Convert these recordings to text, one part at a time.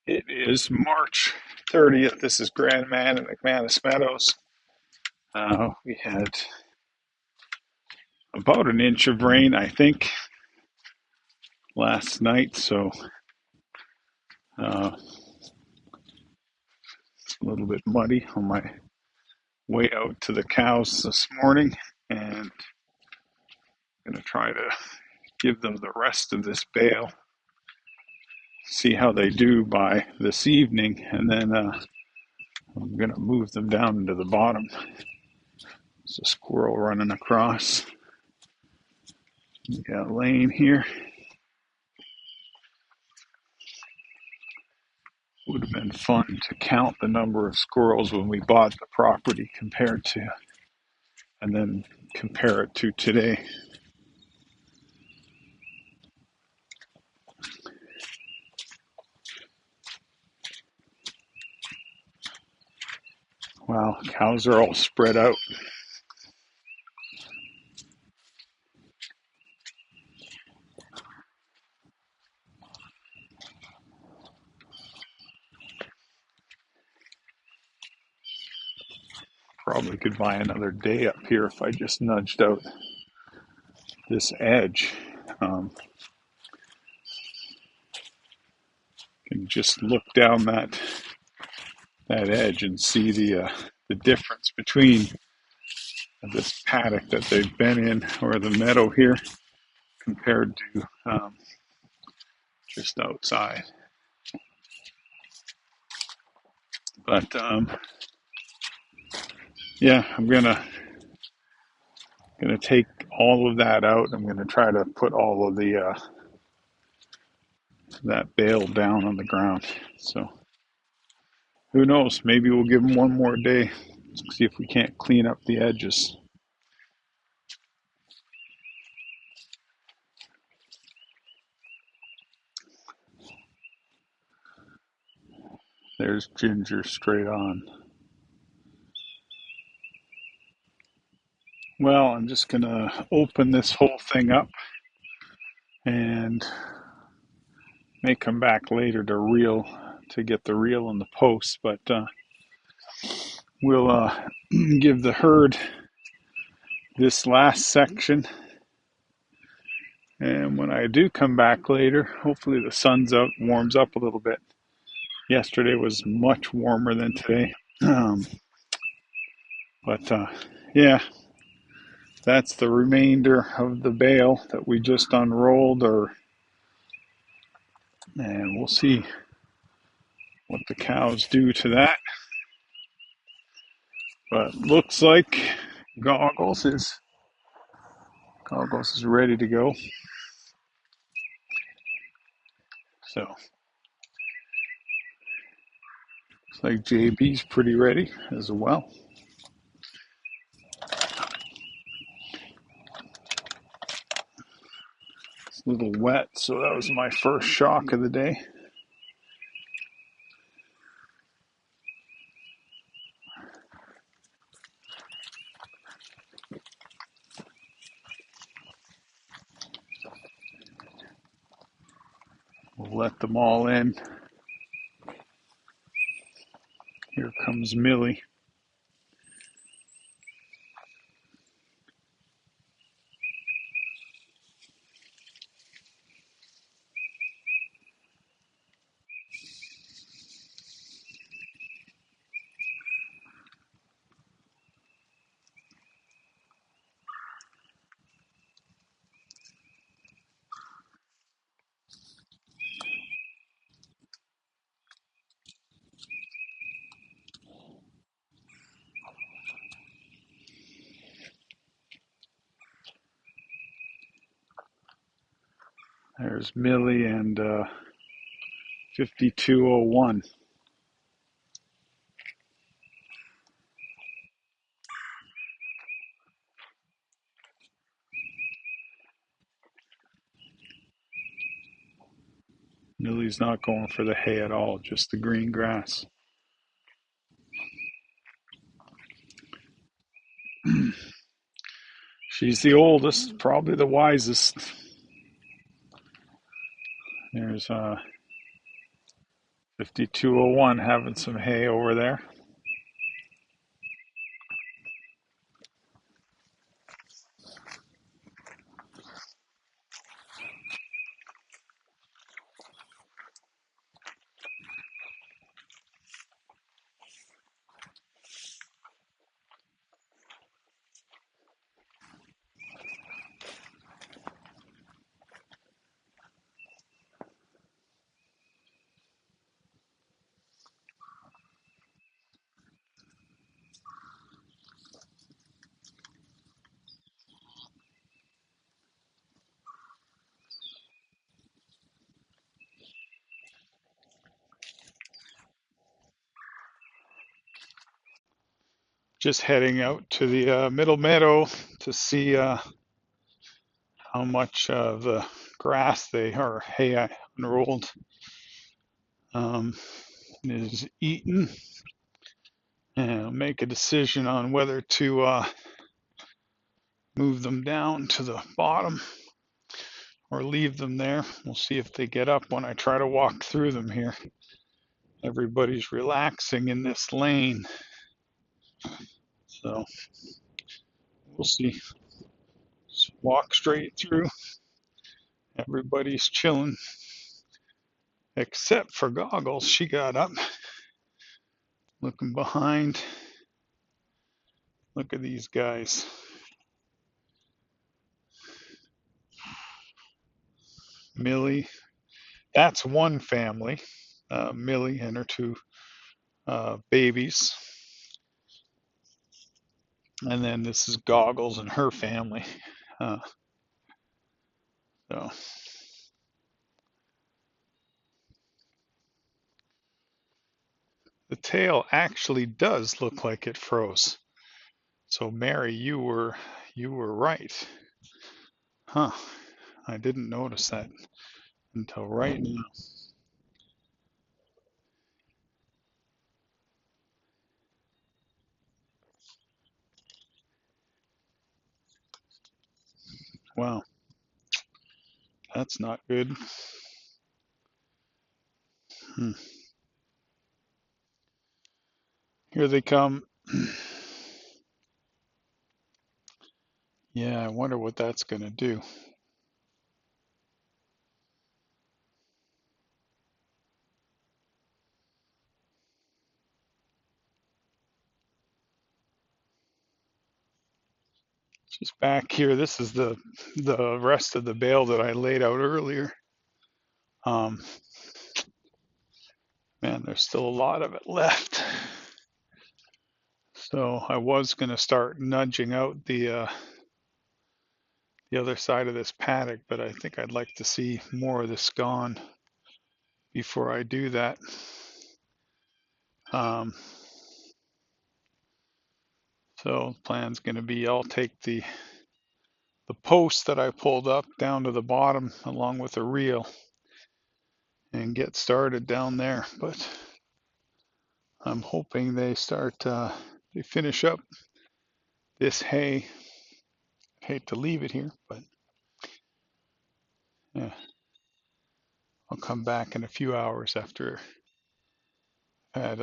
It is March 30th. This is Grandman and McManus Meadows. We had about an inch of rain, I think, last night. So it's a little bit muddy on my way out to the cows this morning. And I'm going to try to give them the rest of this bale, see how they do by this evening. And then I'm going to move them down into the bottom. There's a squirrel running across. We got Lane here. Would have been fun to count the number of squirrels when we bought the property and then compare it to today. Wow, cows are all spread out. Probably could buy another day up here if I just nudged out this edge. Can just look down that edge and see the difference between this paddock that they've been in, or the meadow here, compared to just outside. But yeah, I'm gonna take all of that out. I'm gonna try to put all of the that bale down on the ground. So who knows? Maybe we'll give them one more day. See if we can't clean up the edges. There's Ginger straight on. Well, I'm just gonna open this whole thing up and may come back later to get the reel and the post, but we'll give the herd this last section. And when I do come back later, hopefully the sun's out, warms up a little bit. Yesterday was much warmer than today. But yeah, that's the remainder of the bale that we just unrolled, and we'll see what the cows do to that. But looks like Goggles is ready to go. So looks like JB's pretty ready as well. It's a little wet, so that was my first shock of the day. We'll let them all in. Here comes Millie. There's Millie and 5201. Millie's not going for the hay at all, just the green grass. She's the oldest, probably the wisest. There's 5201 having some hay over there. Just heading out to the middle meadow to see how much of the grass they or hay I unrolled um, is eaten, and I'll make a decision on whether to move them down to the bottom or leave them there. We'll see if they get up when I try to walk through them here. Everybody's relaxing in this lane, so we'll see. Just walk straight through. Everybody's chilling except for Goggles. She got up, looking behind. Look at these guys. Millie, that's one family. Millie and her two babies. And then this is Goggles and her family. Uh, so the tail actually does look like it froze. So Mary, you were right. Huh. I didn't notice that until right now. Wow, that's not good. Hmm. Here they come. Yeah, I wonder what that's going to do. Just back here, this is the rest of the bale that I laid out earlier. Um, Man, there's still a lot of it left. So I was going to start nudging out the other side of this paddock, but I think I'd like to see more of this gone before I do that. Um, so the plan's going to be I'll take the post that I pulled up down to the bottom along with a reel and get started down there. But I'm hoping they they finish up this hay. I hate to leave it here, but yeah, I'll come back in a few hours after I had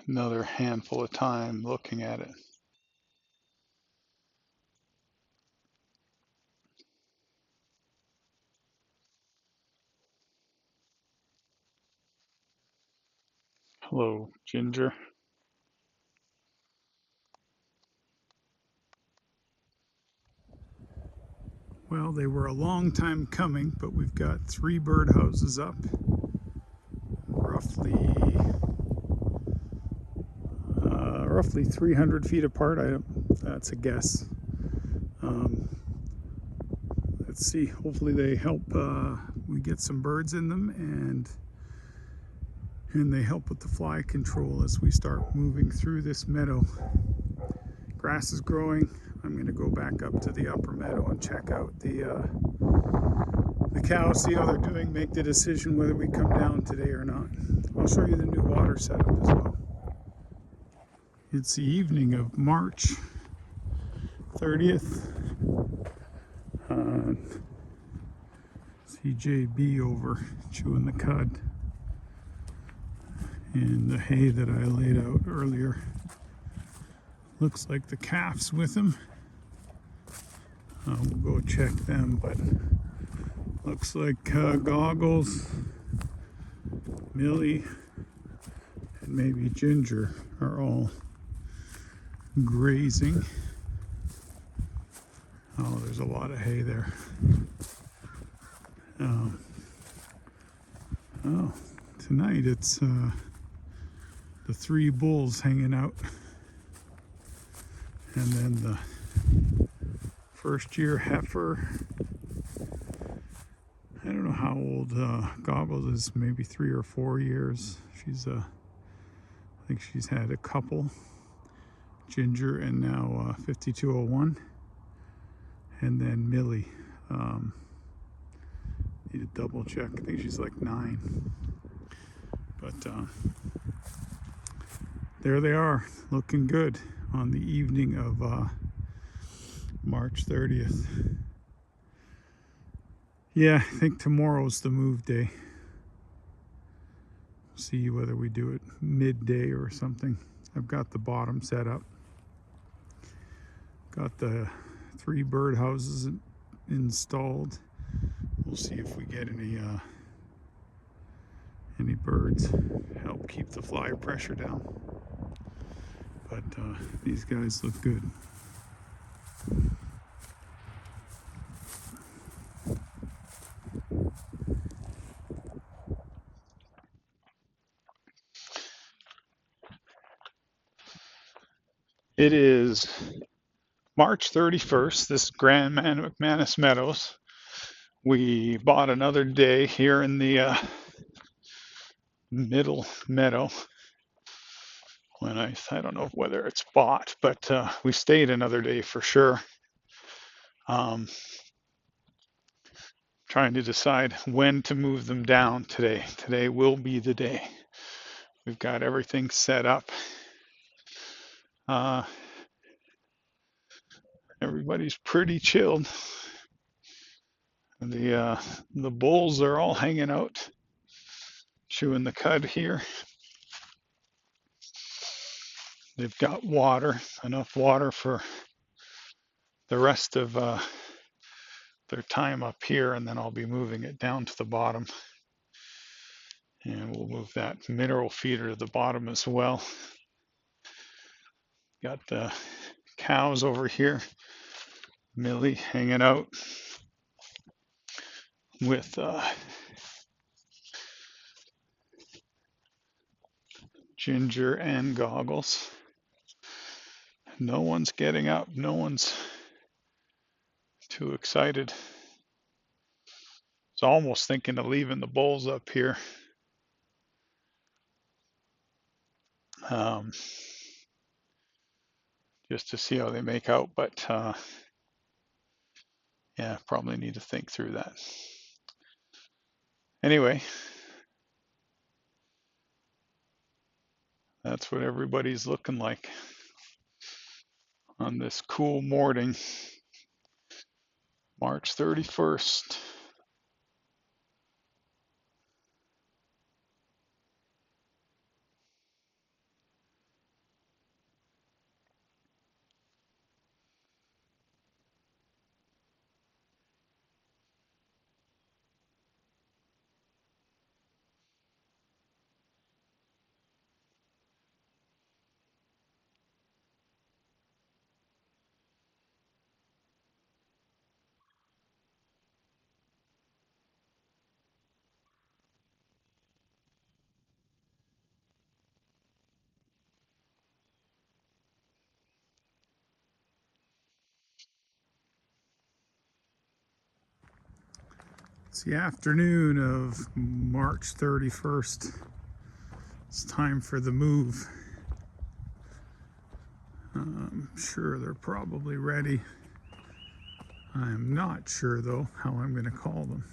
another handful of time looking at it. Hello, Ginger. Well, they were a long time coming, but we've got 3 birdhouses up, roughly 300 feet apart. That's a guess. Um, let's see. Hopefully, they help. We get some birds in them, and they help with the fly control as we start moving through this meadow. Grass is growing. I'm going to go back up to the upper meadow and check out the cows, see how they're doing, make the decision whether we come down today or not. I'll show you the new water setup as well. It's the evening of March 30th. CJB over chewing the cud. And the hay that I laid out earlier looks like the calf's with him. We'll go check them, but looks like Goggles, Millie, and maybe Ginger are all grazing. Oh, there's a lot of hay there. Oh, tonight it's the three bulls hanging out, and then the first year heifer. I don't know how old Goggles is, maybe 3 or 4 years. She's I think she's had a couple, Ginger and now 5201, and then Millie. Need to double check. I think she's like 9. But there they are, looking good on the evening of March 30th. Yeah, I think tomorrow's the move day. See whether we do it midday or something. I've got the bottom set up. Got the 3 bird houses installed. We'll see if we get any birds. Help keep the fly pressure down. But these guys look good. It is March 31st, this Grand McManus Meadows. We bought another day here in the middle meadow. When I don't know whether it's bought, but we stayed another day for sure. Trying to decide when to move them down today. Today will be the day. We've got everything set up. Everybody's pretty chilled. The bulls are all hanging out, chewing the cud here. They've got water, enough water for the rest of their time up here, and then I'll be moving it down to the bottom. And we'll move that mineral feeder to the bottom as well. Got the cows over here. Millie hanging out with Ginger and Goggles. No one's getting up. No one's too excited. I was almost thinking of leaving the bulls up here. Just to see how they make out, but yeah, probably need to think through that. Anyway, that's what everybody's looking like on this cool morning, March 31st. It's the afternoon of March 31st. It's time for the move. I'm sure they're probably ready. I'm not sure though how I'm going to call them,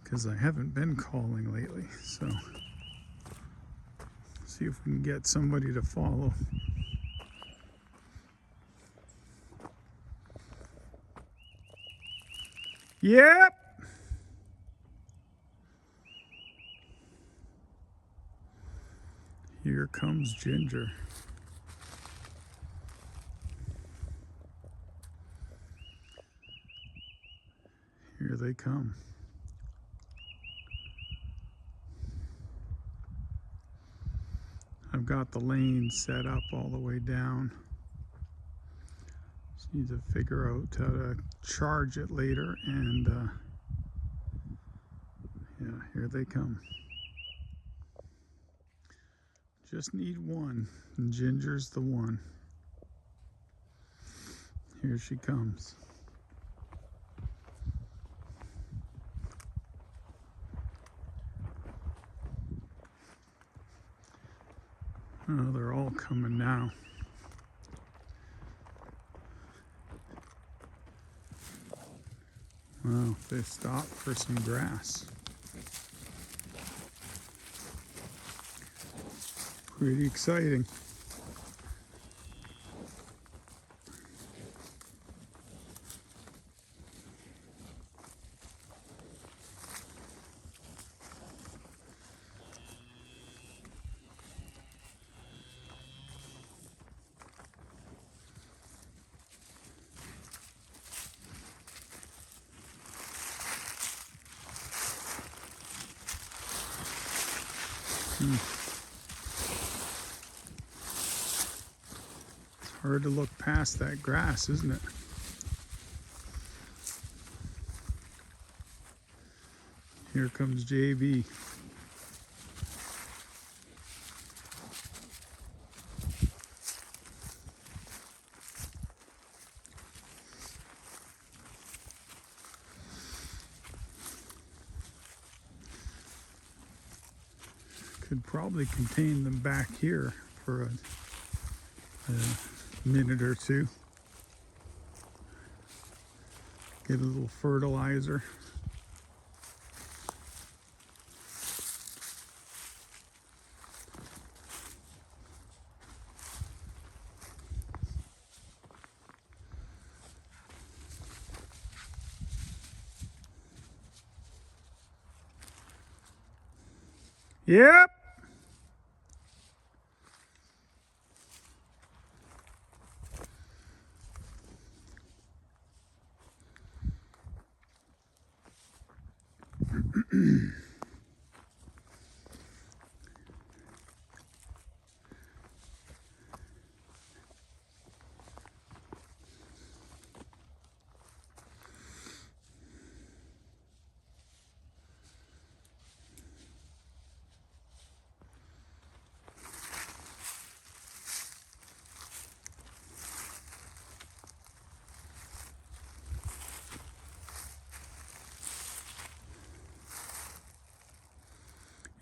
because I haven't been calling lately. So see if we can get somebody to follow. Yep. Here comes Ginger. Here they come. I've got the lane set up all the way down. Just need to figure out how to charge it later, and yeah, here they come. Just need one, and Ginger's the one. Here she comes. Oh, they're all coming now. Wow, they stopped for some grass. Pretty exciting. It's hard to look past that grass, isn't it? Here comes JB. Could probably contain them back here for a minute or two. Get a little fertilizer. Yep.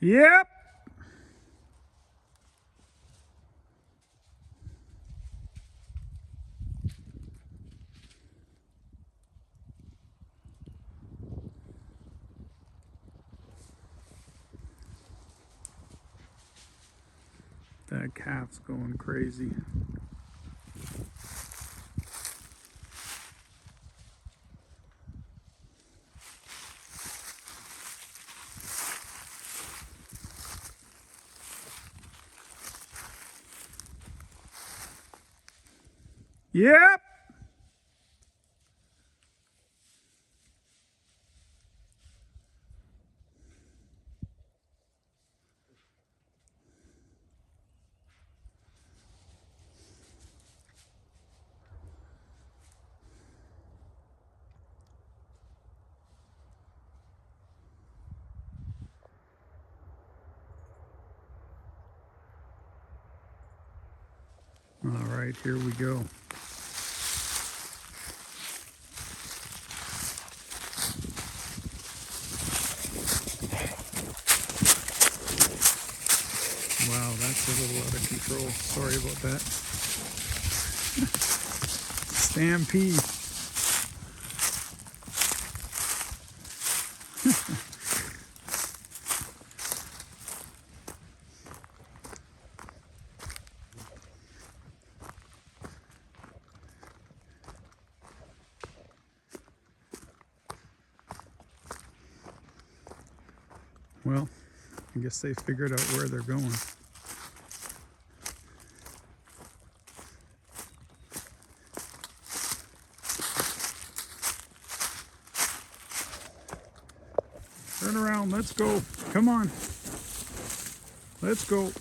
Yep. That calf's going crazy. Yep. All right, here we go. Wow, that's a little out of control. Sorry about that. Stampede. Well, I guess they figured out where they're going. Turn around, let's go. Come on. Let's go.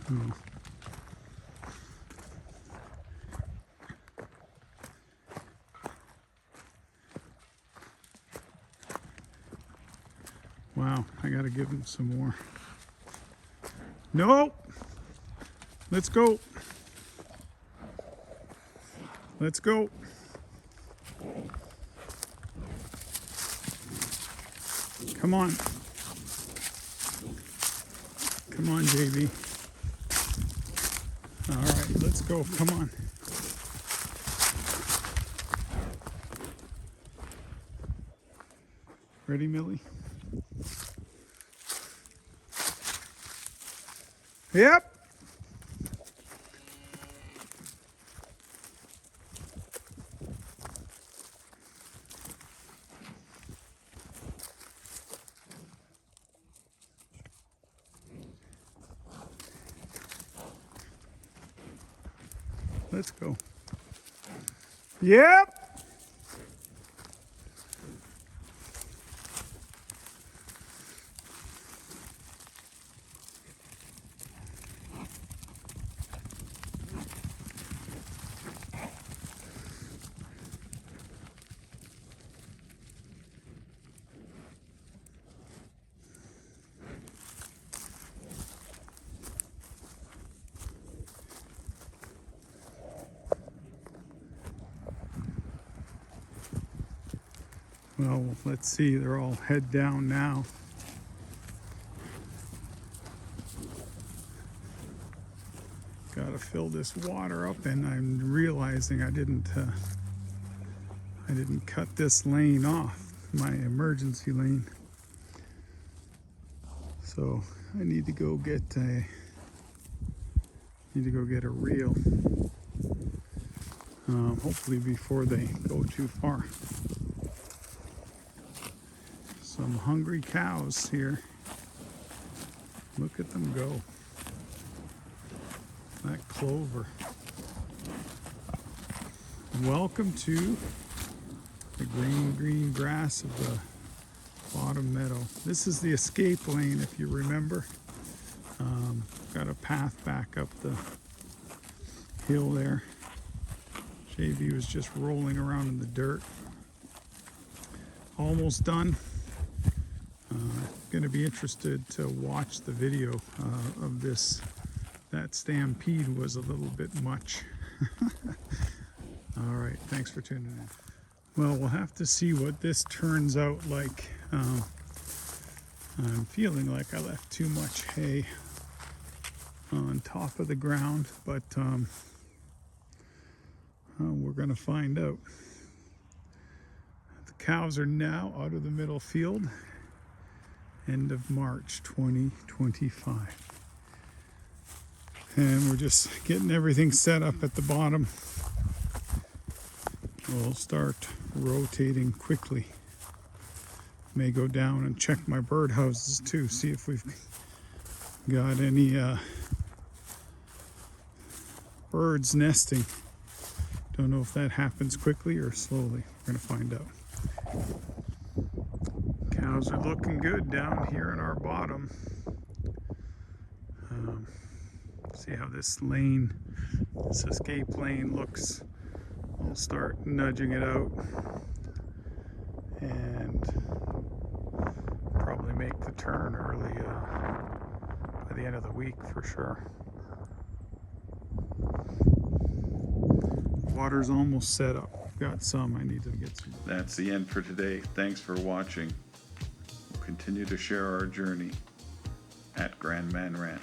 Oh. Wow, I gotta give him some more. No! Let's go. Let's go. Come on. Come on, JV. All right, let's go. Come on. Ready, Millie? Yep. Let's go. Yep. Well, let's see, they're all head down now. Gotta fill this water up, and I'm realizing I didn't cut this lane off, my emergency lane. So I need to go get a reel. Hopefully before they go too far. Some hungry cows here. Look at them go. That clover. Welcome to the green grass of the bottom meadow. This is the escape lane, if you remember. Got a path back up the hill there. JV was just rolling around in the dirt. Almost done. Going to be interested to watch the video of this. That stampede was a little bit much. All right, thanks for tuning in. Well, we'll have to see what this turns out like. I'm feeling like I left too much hay on top of the ground, but we're going to find out. The cows are now out of the middle field. End of March 2025. And we're just getting everything set up at the bottom. We'll start rotating quickly. May go down and check my birdhouses too, see if we've got any birds nesting. Don't know if that happens quickly or slowly. We're gonna find out. Cows are looking good down here in our bottom. See how this lane, this escape lane looks. We'll start nudging it out and probably make the turn early by the end of the week for sure. Water's almost set up. Got some, I need to get some. That's the end for today. Thanks for watching. We'll continue to share our journey at Grand Man Ranch.